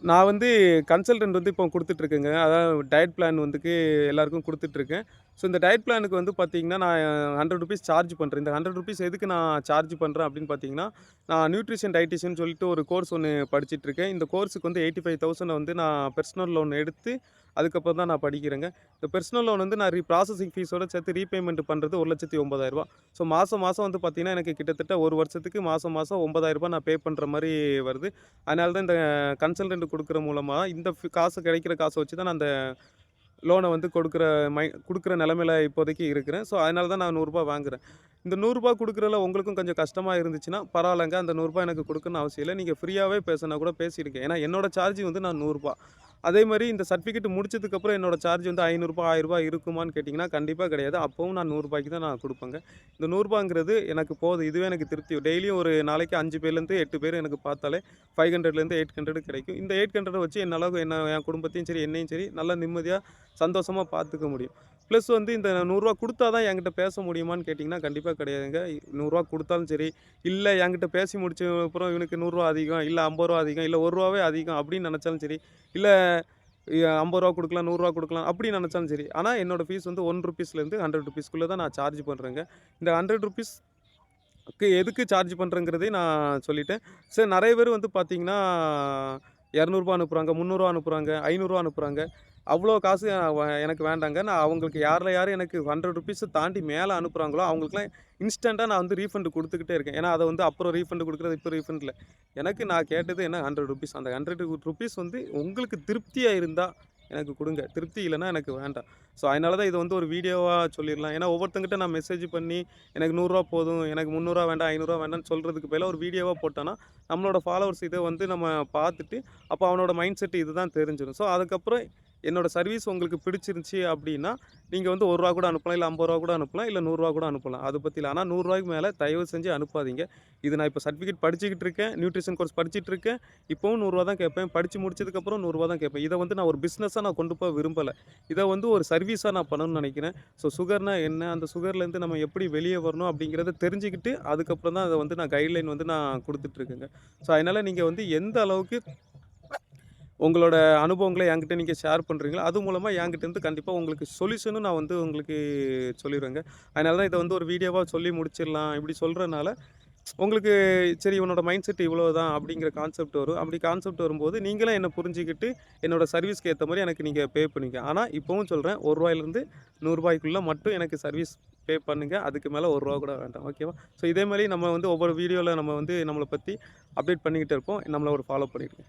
நான் வந்து கன்சல்டன்ட் வந்து இப்போ குடுத்துட்டுருக்கேங்க. அதாவது டயட் பிளான் வந்துக்கு எல்லாருக்கும் குடுத்துட்டுருக்கேன். ஸோ இந்த டயட் பிளானுக்கு வந்து பார்த்தீங்கன்னா, நான் ₹100 சார்ஜ் பண்றேன். இந்த ₹100 எதுக்கு நான் சார்ஜ் பண்றேன் அப்படின்னு பார்த்தீங்கன்னா, நான் நியூட்ரிஷன் டயட்டீஷியன் சொல்லிட்டு ஒரு கோர்ஸ் ஒண்ணு படிச்சுட்டுருக்கேன். இந்த கோர்ஸுக்கு வந்து 85,000 வந்து நான் பெர்சனல் லோன் எடுத்து, அதுக்கப்புறம் தான் நான் படிக்கிறேங்க. இந்த பெர்சனல் லோன் வந்து நான் ப்ராசஸிங் ஃபீஸோட சேர்த்து ரீபேமெண்ட் பண்றது ரூ. 1,09,000. ஸோ மாசம் மாசம் வந்து பார்த்தீங்கன்னா, எனக்கு கிட்டத்தட்ட 1 வருஷத்துக்கு மாசம் மாசம் ரூ. 9,000 நான் பே பண்ற மாரி வருது. அதனால தான் இந்த கன்சல்டன்ட் குடுக்குற மூலமா இந்த காசு கிடைக்கிற காச வச்சு தான் நான் அந்த லோன வந்து குடுக்குற நிலைமையில இப்போதைக்கு இருக்கிறேன். ஸோ அதனால தான் நான் ரூ. 100 வாங்குறேன். இந்த ரூ. 100 குடுக்குறதுல உங்களுக்கும் கொஞ்சம் கஷ்டமா இருந்துச்சுன்னா, பரவாயில்லங்க. அந்த ரூ. 100 எனக்கு குடுக்கணும்னு அவசியம் இல்ல. நீங்க ஃப்ரீயாவே பேசுனா கூட பேசியிருக்கேன். ஏன்னா என்னோட சார்ஜ் வந்து நான் ரூ. 100. அதே மாரி இந்த சர்டிஃபிகேட் முடிச்சதுக்கப்புறம் என்னோட சார்ஜ் வந்து ரூ. 500 ரூ. 1000 இருக்குமான்னு கேட்டிங்கன்னா, கண்டிப்பா கிடையாது. அப்பவும் நான் ரூ. 100க்கு தான் நான் குடுப்பேங்க. இந்த ரூ. 100ங்கிறது எனக்கு போதும். இதுவே எனக்கு திருப்தி. டெய்லியும் ஒரு நாளைக்கு 5 பேர்லேருந்து 8 பேர் எனக்கு பார்த்தாலே 500லேருந்து 800 கிடைக்கும். இந்த 800 வச்சு என் குடும்பத்தையும் சரி, என்னையும் சரி நல்லா நிம்மதியா, சந்தோஷமா பார்த்துக்க முடியும். ப்ளஸ் வந்து இந்த ரூ. 100 குடுத்தா தான் என்கிட்ட பேச முடியுமான்னு கேட்டிங்கன்னா, கண்டிப்பா கிடையாதுங்க. ரூ. 100 குடுத்தாலும் சரி, இல்ல என்கிட்ட பேசி முடிச்ச அப்புறம் இவனுக்கு ரூ. 100 அதிகம், இல்ல ரூ. 50 அதிகம், இல்ல ரூ. 1 அதிகம் அப்படின்னு நெனச்சாலும் சரி, இல்ல ரூ. 50 குடுக்கலாம், ரூ. 100 குடுக்கலாம் அப்படி நெனச்சாலும் சரி. ஆனா என்னோட ஃபீஸ் வந்து ₹1லேருந்து ₹100 தான் நான் சார்ஜ் பண்றேங்க. இந்த ₹100க்கு எதுக்கு சார்ஜ் பண்றேங்கிறதையும் நான் சொல்லிட்டேன். சரி நெறைய பேர் வந்து பார்த்தீங்கன்னா, ரூ. 200 அனுப்புறாங்க, ரூ. 300 அனுப்புறாங்க, ரூ. 500 அனுப்புறாங்க. அவ்வளோ காசு எனக்கு வேண்டாங்க. நான் அவங்களுக்கு யார் எனக்கு ₹100 தாண்டி மேல அனுப்புறாங்களோ, அவங்களுக்குலாம் இன்ஸ்டன்ட்டா நான் வந்து ரீஃபண்ட் குடுத்துக்கிட்டே இருக்கேன். ஏன்னா, அத வந்து அப்புறம் ரீஃபண்ட் குடுக்குறது, இப்போ ரீஃபண்ட் இல்ல. எனக்கு நான் கேட்டது என்ன ₹100 அந்த ₹100 வந்து உங்களுக்கு திருப்தியா இருந்தா எனக்கு குடுங்க. திருப்தி இல்லன்னா எனக்கு வேண்டாம். ஸோ, அதனால தான் இத வந்து ஒரு வீடியோவா சொல்லிர்லாம். ஏன்னா, ஒவ்வொருத்தங்கிட்ட நான் மெசேஜ் பண்ணி, எனக்கு ரூ. 100 போதும், எனக்கு ரூ. 300 வேண்டாம், ரூ. 500 வேண்டாம்னு சொல்றதுக்கு பதிலா ஒரு வீடியோவா போட்டோன்னா, நம்மளோட ஃபாலோவர்ஸ் இத வந்து நம்ம பார்த்துட்டு, அப்போ அவனோட மைண்ட் செட் இதுதான் தெரிஞ்சிரும். ஸோ, அதுக்கப்புறம் என்னோட சர்வீஸ் உங்களுக்கு பிடிச்சிருந்துச்சு அப்டின்னா, நீங்க வந்து ரூ. 1 கூட அனுப்பலாம், இல்ல ரூ. 50 கூட அனுப்பலாம், இல்ல ரூ. 100 கூட அனுப்பலாம். அத பத்தி இல்ல. ஆனா ரூ. 100க்கு மேல தயவு செஞ்சு அனுப்பாதீங்க. இது நான் இப்ப சர்டிஃபிகேட் படிச்சுக்கிட்டு இருக்கேன். நியூட்ரிஷன் கோர்ஸ் படிச்சுட்டு இருக்கேன். இப்பவும் ரூ. 100 தான் கேட்பேன். படிச்சு முடிச்சதுக்கப்புறம் ரூ. 100 தான் கேட்பேன். இத வந்து நான் ஒரு பிசினஸா நான் கொண்டு போக விரும்பல. இத வந்து ஒரு சர்வீஸா நான் பண்ணணும்னு நெனைக்கிறேன். ஸோ சுகர்னா என்ன? அந்த சுகர்லேருந்து நம்ம எப்படி வெளிய வரணும்? அப்படிங்கிறத தெரிஞ்சுக்கிட்டு, அதுக்கப்புறம் தான் அத வந்து நான் கைட்லைன் வந்து நான் குடுத்துட்டு இருக்கேங்க. ஸோ அதனால நீங்க வந்து எந்த அளவுக்கு உங்களோட அனுபவங்கள என்கிட்ட நீங்க ஷேர் பண்றீங்களோ, அது மூலமா என்கிட்டேருந்து கண்டிப்பா உங்களுக்கு சொல்யூஷனும் நான் வந்து உங்களுக்கு சொல்லிருவேங்க. அதனால தான் இத வந்து ஒரு வீடியோவா சொல்லி முடிச்சிடலாம். இப்படி சொல்றனால, உங்களுக்கு சரி இவனோட மைண்ட் செட் இவ்வளவுதான் அப்படிங்கிற கான்செப்ட் வரும். அப்படி கான்செப்ட் வரும்போது, நீங்களும் என்ன புரிஞ்சுக்கிட்டு, என்னோட சர்வீஸ்க்கு ஏத்த மாரி எனக்கு நீங்க பே பண்ணுவீங்க. ஆனா இப்பவும் சொல்றேன், ரூ. 1லேருந்து ரூ. 100க்குள்ள மட்டும் எனக்கு சர்வீஸ் பே பண்ணுங்க. அதுக்கு மேல ரூ. 1 கூட வேண்டாம். ஓகேவா? ஸோ இதே மாரி நம்ம வந்து ஒவ்வொரு வீடியோல நம்ம வந்து நம்மள பத்தி அப்டேட் பண்ணிக்கிட்டே இருப்போம். நம்மள ஒரு ஃபாலோ பண்ணிடுங்க.